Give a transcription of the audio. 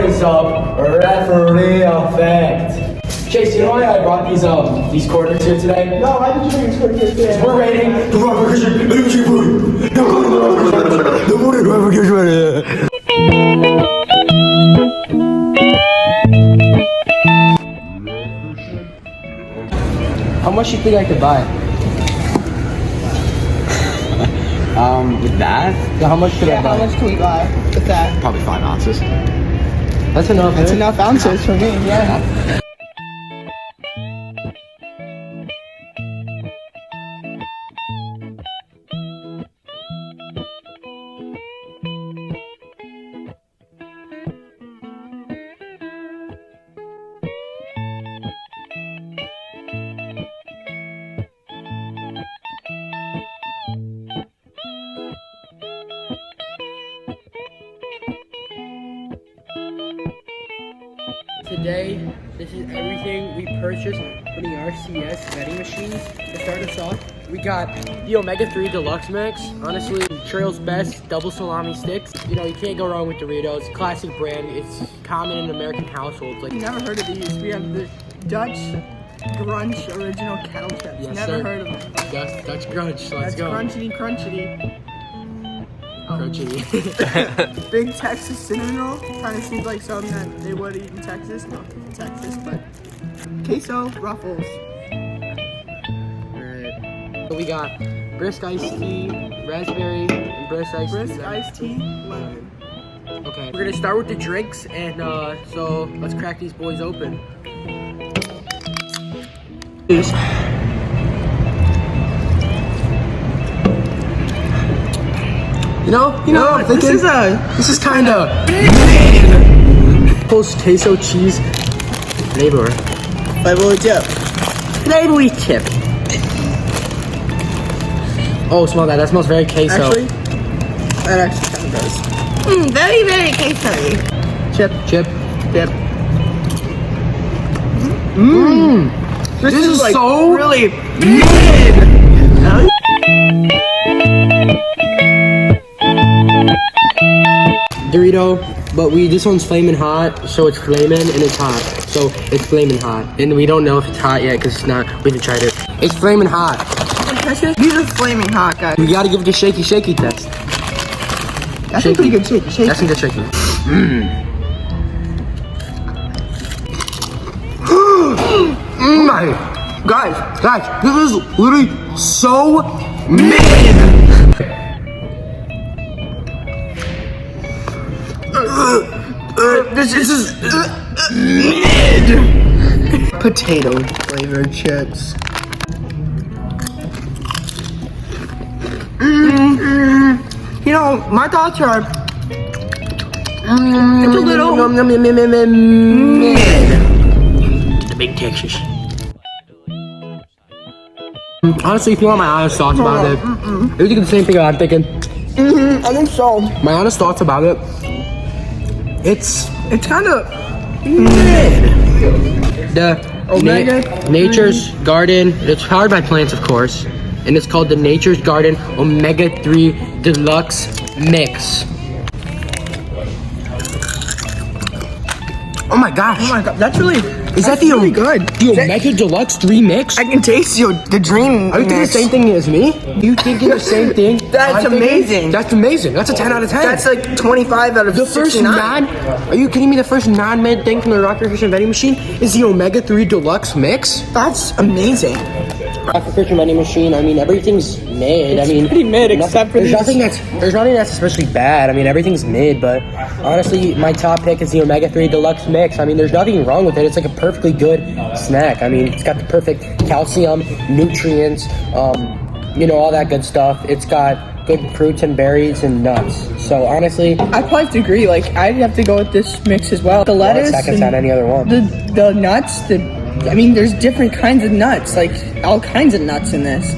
is up, referee effect. Chase, you know why I brought these quarters here today? No, why did you bring these quarters here today? We're rating the rubber cushion. How much do you think I could buy? With that, Yeah, how much could I buy? How much can we buy with that? probably 5 ounces. That's enough. That's eh? enough ounces for me, yeah. Today, this is everything we purchased from the RCS vending machines. To start us off, we got the Omega-3 Deluxe Mix. Honestly, Trail's best double salami sticks. You know, you can't go wrong with Doritos. Classic brand. It's common in American households. Like, Never heard of these. We have the Dutch Grunch original kettle chips. Yes, Never sir. heard of them. Dutch Crunch. Let's That's go. crunchity. Crunchy. Big Texas cinnamon roll. Kind of seems like something that they would eat in Texas. Not in Texas, but queso ruffles. Alright. So we got brisk iced tea, raspberry, and brisk iced Brisk tea. iced tea, lemon. Okay. We're gonna start with the drinks, and so let's crack these boys open. You know, I'm thinking this is kind of post queso cheese flavor. Flavor chip. Flavory chip. Oh, smell that. That smells very queso. Actually, that actually kind of does. Very, very queso-y. Chip. This is like so really Dorito, but this one's flaming hot, so it's flaming and it's hot. So it's flaming hot, and we don't know if it's hot yet because it's not. We haven't tried it. It's flaming hot. These are flaming hot, guys. We gotta give it a shaky test. That's a pretty good shake. That's some good shaking. My guys, this is literally so mid. This is mid. Potato flavored chips. You know, my thoughts are it's a little mid. The big Texas. Honestly, if you want my honest thoughts about it, if you think the same thing I'm thinking, I think so. my honest thoughts about it, it's It's kind of mid. The Omega Nature's Garden, it's powered by plants, of course, and it's called the Nature's Garden Omega-3 Deluxe Mix. Oh my gosh. that's really Is that the really good. The Omega Deluxe 3 mix? I can taste the dream. Are you thinking the same thing as me? You thinking the same thing? That's I'm thinking? amazing. That's amazing. That's a 10 out of 10. That's like 25 out of the first 69. Are you kidding me? The first non-mid thing from the Rocker Christian vending machine is the Omega-3 Deluxe Mix? That's amazing. Rocker Christian vending machine, I mean, everything's mid. I mean, pretty mid, except for there's these. nothing that's especially bad. I mean, everything's mid, but honestly, my top pick is the Omega-3 Deluxe Mix. I mean, there's nothing wrong with it. It's like a perfectly good snack. I mean, it's got the perfect calcium, nutrients, all that good stuff. It's got good fruits and berries and nuts. So honestly, I probably have to agree. Like, I'd have to go with this mix as well. The lettuce, seconds on any other one. the nuts, there's different kinds of nuts, like all kinds of nuts in this.